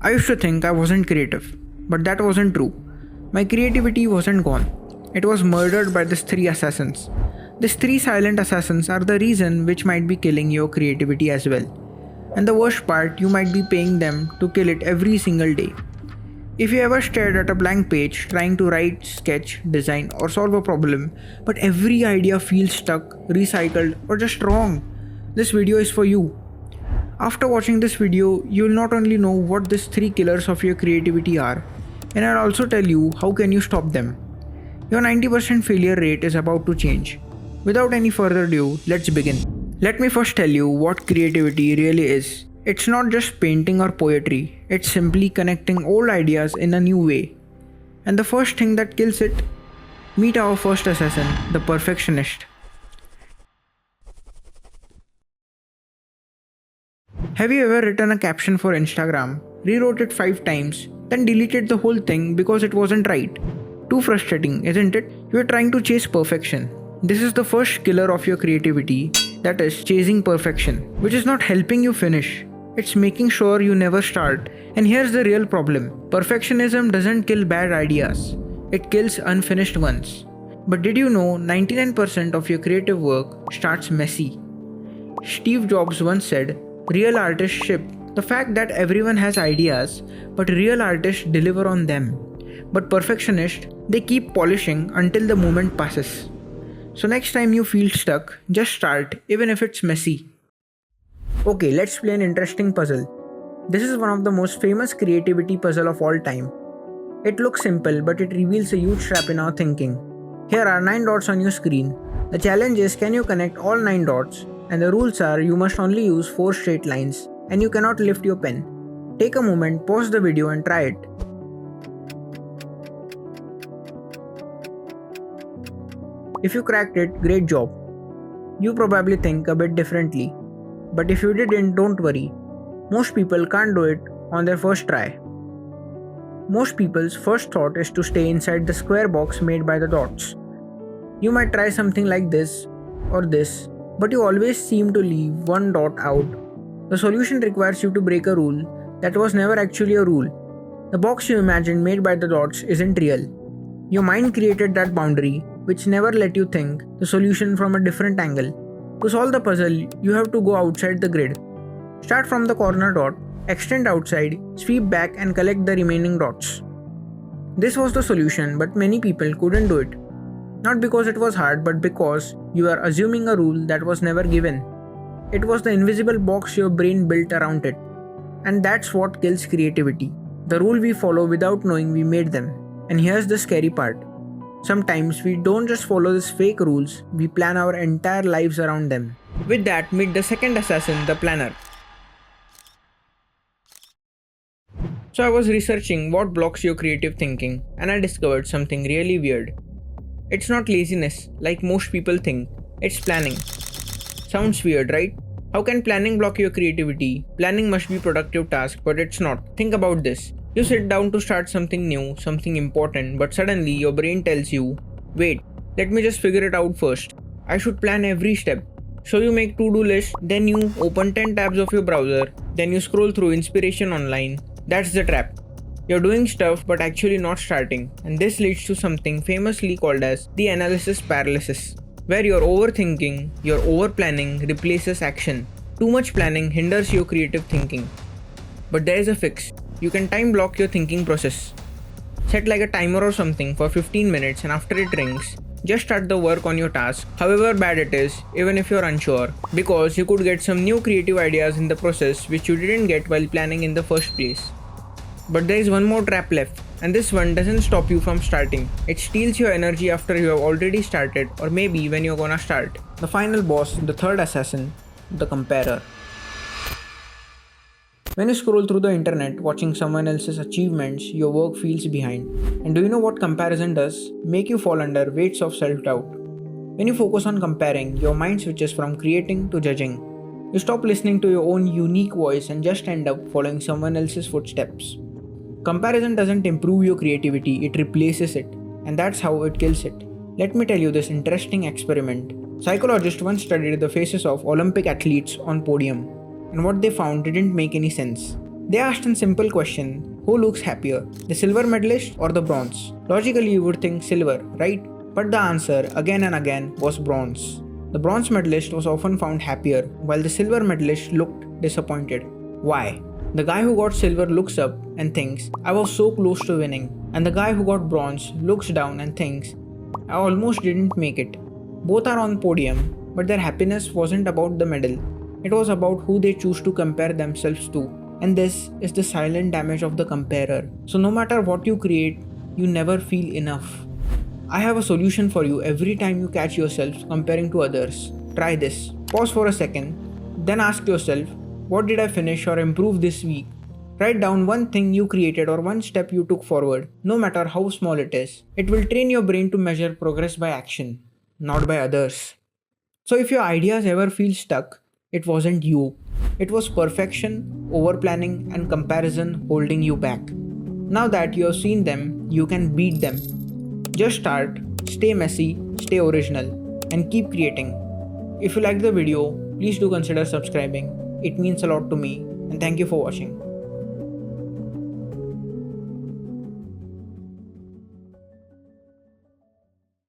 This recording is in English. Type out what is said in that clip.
I used to think I wasn't creative, but that wasn't true. My creativity wasn't gone. It was murdered by these three assassins. These three silent assassins are the reason which might be killing your creativity as well. And the worst part, you might be paying them to kill it every single day. If you ever stared at a blank page trying to write, sketch, design, or solve a problem, but every idea feels stuck, recycled, or just wrong, this video is for you. After watching this video, you will not only know what these three killers of your creativity are, and I'll also tell you how can you stop them. Your 90% failure rate is about to change. Without any further ado, let's begin. Let me first tell you what creativity really is. It's not just painting or poetry, it's simply connecting old ideas in a new way. And the first thing that kills it, meet our first assassin, the perfectionist. Have you ever written a caption for Instagram, rewrote it 5 times, then deleted the whole thing because it wasn't right? Too frustrating, isn't it? You are trying to chase perfection. This is the first killer of your creativity, that is, chasing perfection, which is not helping you finish. It's making sure you never start. And here's the real problem. Perfectionism doesn't kill bad ideas. It kills unfinished ones. But did you know 99% of your creative work starts messy? Steve Jobs once said, real artists ship. The fact that everyone has ideas, but real artists deliver on them. But perfectionists, they keep polishing until the moment passes. So next time you feel stuck, just start, even if it's messy. Okay, let's play an interesting puzzle. This is one of the most famous creativity puzzle of all time. It looks simple, but it reveals a huge trap in our thinking. Here are 9 dots on your screen. The challenge is, can you connect all 9 dots? And the rules are, you must only use 4 straight lines, and you cannot lift your pen. Take a moment, pause the video and try it. If you cracked it, great job. You probably think a bit differently. But if you didn't, don't worry. Most people can't do it on their first try. Most people's first thought is to stay inside the square box made by the dots. You might try something like this or this, but you always seem to leave one dot out. The solution requires you to break a rule that was never actually a rule. The box you imagined made by the dots isn't real. Your mind created that boundary, which never let you think the solution from a different angle. To solve the puzzle, you have to go outside the grid. Start from the corner dot, extend outside, sweep back and collect the remaining dots. This was the solution, but many people couldn't do it. Not because it was hard, but because you are assuming a rule that was never given. It was the invisible box your brain built around it. And that's what kills creativity. The rule we follow without knowing we made them. And here's the scary part. Sometimes we don't just follow these fake rules, we plan our entire lives around them. With that, meet the second assassin, the planner. So I was researching what blocks your creative thinking, and I discovered something really weird. It's not laziness, like most people think. It's planning. Sounds weird, right? How can planning block your creativity? Planning must be a productive task, but it's not. Think about this. You sit down to start something new, something important, but suddenly your brain tells you, wait, let me just figure it out first. I should plan every step. So you make to-do list, then you open 10 tabs of your browser, then you scroll through inspiration online. That's the trap. You're doing stuff but actually not starting, and this leads to something famously called as the analysis paralysis, where your overthinking, your overplanning replaces action. Too much planning hinders your creative thinking. But there is a fix. You can time block your thinking process. Set like a timer or something for 15 minutes and after it rings, just start the work on your task, however bad it is, even if you're unsure, because you could get some new creative ideas in the process which you didn't get while planning in the first place. But there is one more trap left, and this one doesn't stop you from starting. It steals your energy after you have already started, or maybe when you're gonna start. The final boss, the third assassin, the comparer. When you scroll through the internet watching someone else's achievements, your work feels behind. And do you know what comparison does? Make you fall under weights of self-doubt. When you focus on comparing, your mind switches from creating to judging. You stop listening to your own unique voice and just end up following someone else's footsteps. Comparison doesn't improve your creativity, it replaces it. And that's how it kills it. Let me tell you this interesting experiment. Psychologists once studied the faces of Olympic athletes on podium. And what they found didn't make any sense. They asked a simple question: who looks happier, the silver medalist or the bronze? Logically, you would think silver, right? But the answer, again and again, was bronze. The bronze medalist was often found happier, while the silver medalist looked disappointed. Why? The guy who got silver looks up and thinks, I was so close to winning. And the guy who got bronze looks down and thinks, I almost didn't make it. Both are on podium, but their happiness wasn't about the medal. It was about who they choose to compare themselves to. And this is the silent damage of the comparer. So no matter what you create, you never feel enough. I have a solution for you every time you catch yourself comparing to others. Try this. Pause for a second, then ask yourself, what did I finish or improve this week? Write down one thing you created or one step you took forward, no matter how small it is. It will train your brain to measure progress by action, not by others. So if your ideas ever feel stuck, it wasn't you. It was perfection, over planning, and comparison holding you back. Now that you have seen them, you can beat them. Just start, stay messy, stay original, and keep creating. If you liked the video, please do consider subscribing. It means a lot to me, and thank you for watching.